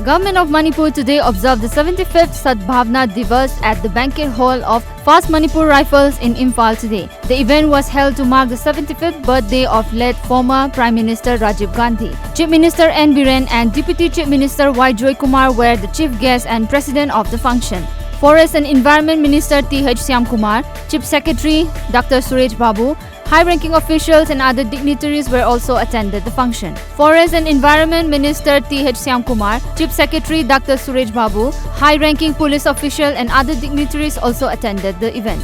Government of Manipur today observed the 75th Sadbhavna Divas at the banquet hall of Fast Manipur Rifles in Imphal today. The event was held to mark the 75th birthday of late former Prime Minister Rajiv Gandhi. Chief Minister N. Biren and Deputy Chief Minister Y. Joy Kumar were the chief guests and president of the function. Forest and Environment Minister T.H. Syam Kumar, Chief Secretary Dr. Suresh Babu, high-ranking officials and other dignitaries were also attended the function. Forest and Environment Minister T.H. Syam Kumar, Chief Secretary Dr. Suresh Babu, high-ranking police official and other dignitaries also attended the event.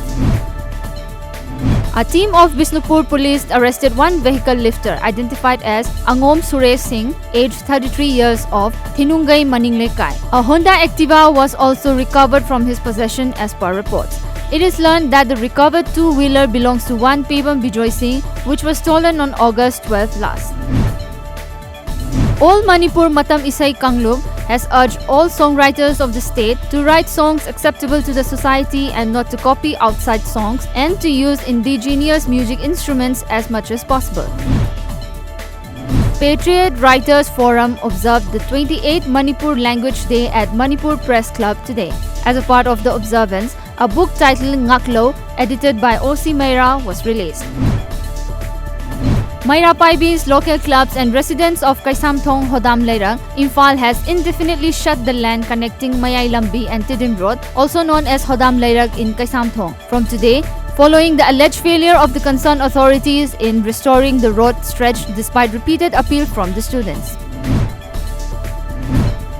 A team of Bishnupur police arrested one vehicle lifter identified as Angom Suresh Singh, aged 33 years of Thinungai Maninglekai. A Honda Activa was also recovered from his possession as per reports. It is learned that the recovered two-wheeler belongs to one Pebam Bijoy Singh, which was stolen on August 12 last. All Manipur Matam Isai Kanglub has urged all songwriters of the state to write songs acceptable to the society and not to copy outside songs and to use indigenous music instruments as much as possible. Patriot Writers Forum observed the 28th Manipur Language Day at Manipur Press Club today. As a part of the observance, a book titled Ngaklo, edited by O.C. Meira, was released. Meira Paibis, local clubs and residents of Kaisamthong Hodam Leirang, Imphal has indefinitely shut the land connecting Mayai Lambi and Tidim Road, also known as Hodam Leirang in Kaisamthong, from today, following the alleged failure of the concerned authorities in restoring the road stretch despite repeated appeal from the students.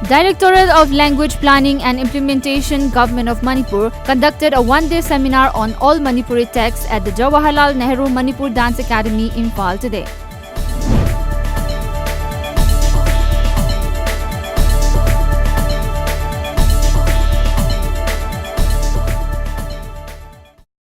Directorate of Language Planning and Implementation, Government of Manipur, conducted a one-day seminar on all Manipuri texts at the Jawaharlal Nehru Manipur Dance Academy, Imphal today.